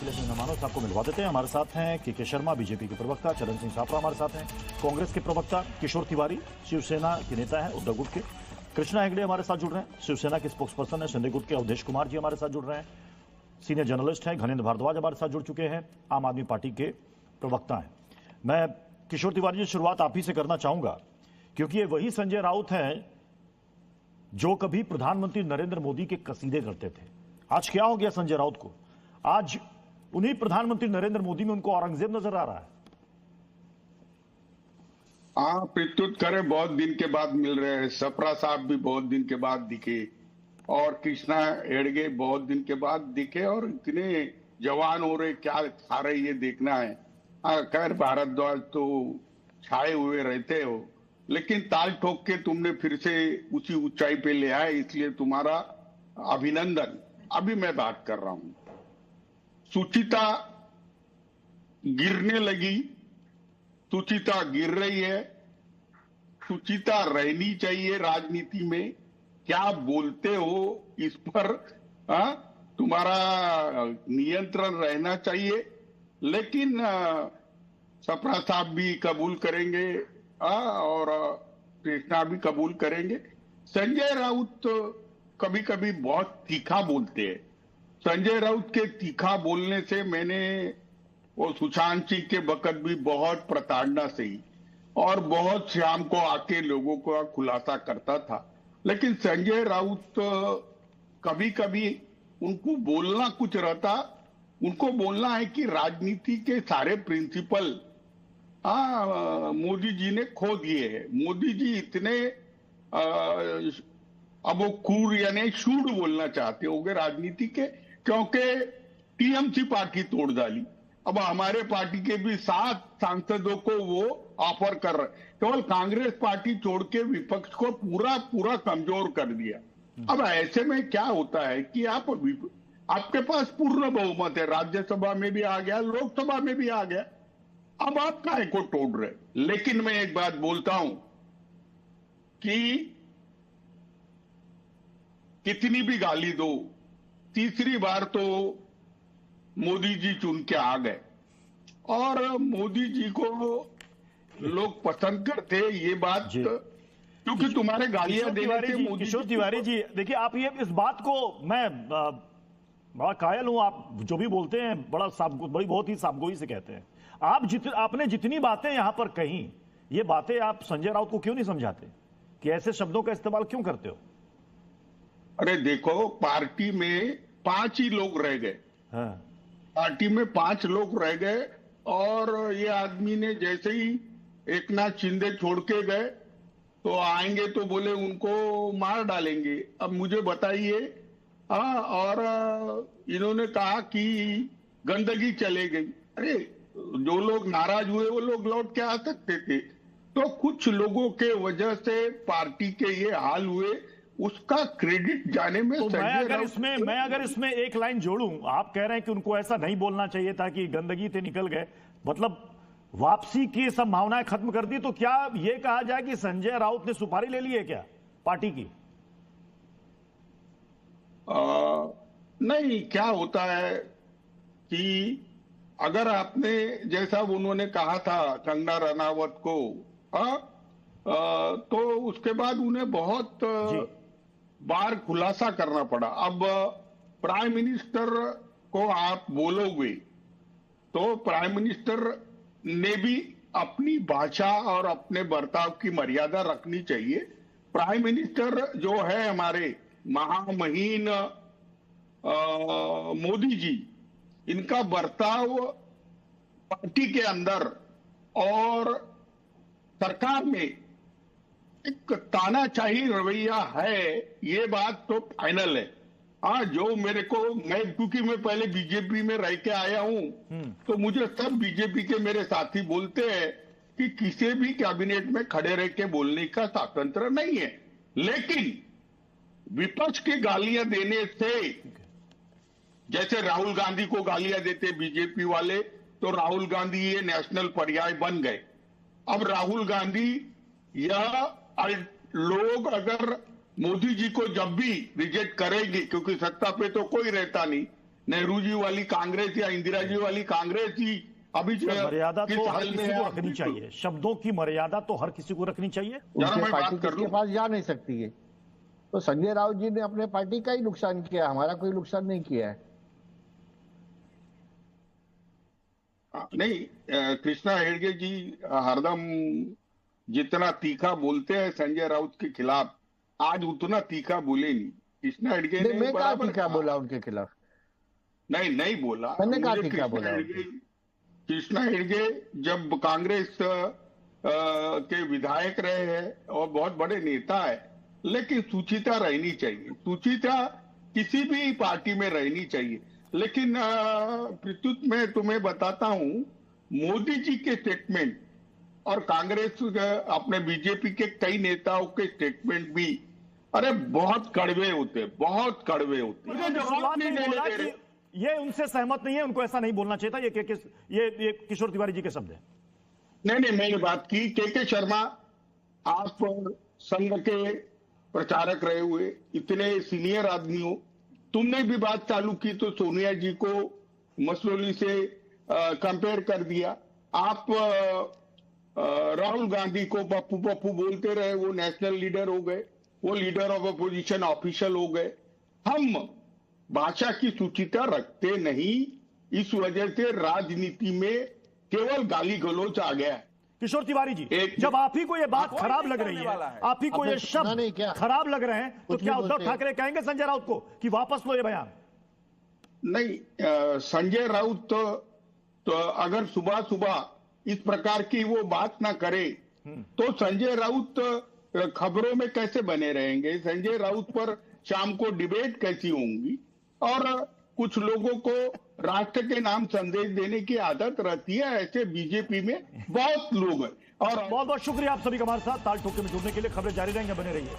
मेहमानों से आपको मिलवा देते हैं। हमारे साथ हैं के शर्मा, बीजेपी के प्रवक्ता, चरण सिंह सापरा हमारे साथ हैं, कांग्रेस के प्रवक्ता किशोर तिवारी, शिवसेना के नेता हैं उद्धव गुट के, कृष्णा हेगड़े हमारे साथ जुड़ रहे हैं, शिवसेना के स्पोक्स पर्सन है संजय गुट के अवधेश कुमार जी हमारे साथ जुड़ रहे हैं, सीनियर जर्नलिस्ट हैं घनेन्द्र भारद्वाज हमारे साथ जुड़ चुके हैं, आम आदमी पार्टी के प्रवक्ता हैं। मैं किशोर तिवारी जी शुरुआत आप ही से करना चाहूंगा, क्योंकि ये वही संजय राउत हैं जो कभी प्रधानमंत्री नरेंद्र मोदी के कसीदे करते थे। आज क्या हो गया संजय राउत को? आज उन्हीं प्रधानमंत्री नरेंद्र मोदी में उनको औरंगजेब नजर आ रहा है। हाँ, प्रत्युत करे बहुत दिन के बाद मिल रहे हैं। सप्रा साहब भी बहुत दिन के बाद दिखे और कृष्णा हेगड़े बहुत दिन के बाद दिखे और इतने जवान हो रहे, क्या खा रहे ये देखना है। खैर भारद्वाज तो छाए हुए रहते हो, लेकिन ताल ठोक के तुमने फिर से उसी ऊंचाई पे ले आए, इसलिए तुम्हारा अभिनंदन। अभी मैं बात कर रहा हूं, सुचिता गिरने लगी, सुचिता गिर रही है, सुचिता रहनी चाहिए राजनीति में। क्या बोलते हो इस पर तुम्हारा नियंत्रण रहना चाहिए। लेकिन सप्रा साहब भी कबूल करेंगे और कृष्णा भी कबूल करेंगे। संजय राउत कभी कभी बहुत तीखा बोलते हैं। संजय राउत के तीखा बोलने से मैंने वो सुशांत सिंह के वक्त भी बहुत प्रताड़ना सही और बहुत शाम को आके लोगों को खुलासा करता था। लेकिन संजय राउत कभी कभी उनको बोलना कुछ रहता, उनको बोलना है कि राजनीति के सारे प्रिंसिपल मोदी जी ने खो दिए हैं। मोदी जी इतने अब वो क्रूर यानी शूड बोलना चाहते होंगे राजनीति के, क्योंकि टीएमसी पार्टी तोड़ डाली। अब हमारे पार्टी के भी 7 सांसदों को वो ऑफर कर रहे, केवल कांग्रेस पार्टी छोड़ के विपक्ष को पूरा पूरा कमजोर कर दिया। अब ऐसे में क्या होता है कि आपके पास पूर्ण बहुमत है, राज्यसभा में भी आ गया, लोकसभा में भी आ गया, अब आप काहे को तोड़ रहे। लेकिन मैं एक बात बोलता हूं कि कितनी भी गाली दो, तीसरी बार तो मोदी जी चुन के आ गए और मोदी जी को लोग पसंद करते, ये बात क्योंकि तुम्हारे गालियां देने से मोदी। किशोर तिवारी जी देखिए, आप ये इस बात को मैं बड़ा कायल हूं, आप जो भी बोलते हैं बड़ी बहुत ही साबगोई से कहते हैं। आपने जितनी बातें यहां पर कही, ये बातें आप संजय राउत को क्यों नहीं समझाते कि ऐसे शब्दों का इस्तेमाल क्यों करते हो? अरे देखो, पार्टी में 5 ही लोग रह गए। हाँ। पार्टी में 5 लोग रह गए और ये आदमी ने जैसे ही एकनाथ शिंदे छोड़ के गए तो आएंगे तो बोले उनको मार डालेंगे। अब मुझे बताइए, और इन्होंने कहा कि गंदगी चले गई। अरे जो लोग नाराज हुए वो लोग लौट के आ सकते थे। तो कुछ लोगों के वजह से पार्टी के ये हाल हुए, उसका क्रेडिट जाने में तो मैं अगर इसमें एक लाइन जोड़ूं, आप कह रहे हैं कि उनको ऐसा नहीं बोलना चाहिए था कि गंदगी से निकल गए, मतलब वापसी की संभावनाएं खत्म कर दी, तो क्या यह कहा जाए कि संजय राउत ने सुपारी ले ली है क्या पार्टी की? नहीं, क्या होता है कि अगर आपने जैसा उन्होंने कहा था कंगना रनावत को, तो उसके बाद उन्हें बहुत बार खुलासा करना पड़ा। अब प्राइम मिनिस्टर को आप बोलोगे तो प्राइम मिनिस्टर ने भी अपनी भाषा और अपने बर्ताव की मर्यादा रखनी चाहिए। प्राइम मिनिस्टर जो है हमारे महामहिम मोदी जी, इनका बर्ताव पार्टी के अंदर और सरकार में एक तानाशाही रवैया है, ये बात तो फाइनल है। जो क्योंकि मैं पहले बीजेपी में रह के आया हूं, तो मुझे सब बीजेपी के मेरे साथी बोलते हैं कि किसी भी कैबिनेट में खड़े रह के बोलने का स्वतंत्र नहीं है। लेकिन विपक्ष की गालियां देने से, जैसे राहुल गांधी को गालियां देते बीजेपी वाले, तो राहुल गांधी ये नेशनल पर्याय बन गए। अब राहुल गांधी या लोग अगर मोदी जी को जब भी रिजेक्ट करेंगे, क्योंकि सत्ता पे तो कोई रहता नहीं, नेहरू जी वाली कांग्रेस या इंदिरा जी वाली कांग्रेस ही अभी मर्यादा किस तो हर हाल में किसी है को आप रखनी चाहिए, शब्दों की मर्यादा तो हर किसी को रखनी चाहिए। जरा उनके मैं पार्टी बात कर किसके लूं। पास जा नहीं सकती है। तो संजय राउत जी ने अपने पार्टी का ही नुकसान किया, हमारा कोई नुकसान नहीं किया है। नहीं, कृष्णा हेगड़े जी हरदम जितना तीखा बोलते हैं संजय राउत के खिलाफ, आज उतना तीखा बोले नहीं। कृष्णा हेगड़े नहीं, ने मैं कहा बराबर तीखा कहा। बोला उनके खिलाफ? नहीं बोला। मैंने कहा मुझे तीखा बोला कृष्णा हेगड़े जब कांग्रेस के विधायक रहे हैं और बहुत बड़े नेता है, लेकिन सुचिता रहनी चाहिए। सुचिता किसी भी पार्टी में रहनी चाहिए। लेकिन प्रत्युत मैं तुम्हें बताता हूं, मोदी जी के स्टेटमेंट और कांग्रेस अपने बीजेपी के कई नेताओं के स्टेटमेंट भी अरे बहुत कड़वे होते, बहुत कड़वे होते। उन्होंने जवाब नहीं बोला कि ये उनसे सहमत नहीं है, उनको ऐसा नहीं बोलना चाहिए था। ये किशोर तिवारी जी के शब्द हैं। नहीं, मैंने बात की के शर्मा, आप संघ के प्रचारक रहे हुए, इतने सीनियर आदमी हो, तुमने भी बात चालू की तो सोनिया जी को मसलोली से कंपेयर कर दिया। आप राहुल गांधी को पप्पू पप्पू बोलते रहे, वो नेशनल लीडर हो गए, वो लीडर ऑफ अपोजिशन ऑफिशियल हो गए। हम भाषा की सुचिता रखते नहीं, इस वजह से राजनीति में केवल गाली गलौज आ गया है। किशोर तिवारी जी, जब आप ही को ये बात खराब लग रही है, आप ही को ये शब्द खराब लग रहे हैं, तो क्या उद्धव ठाकरे कहेंगे संजय राउत को कि वापस लो ये बयान? नहीं, संजय राउत तो अगर सुबह सुबह इस प्रकार की वो बात ना करे तो संजय राउत खबरों में कैसे बने रहेंगे? संजय राउत पर शाम को डिबेट कैसी होंगी? और कुछ लोगों को राष्ट्र के नाम संदेश देने की आदत रहती है, ऐसे बीजेपी में बहुत लोग हैं। और बहुत बहुत शुक्रिया आप सभी का हमारे साथ ताल ठोके में जुड़ने के लिए। खबरें जारी रहेंगे, बने रहिए।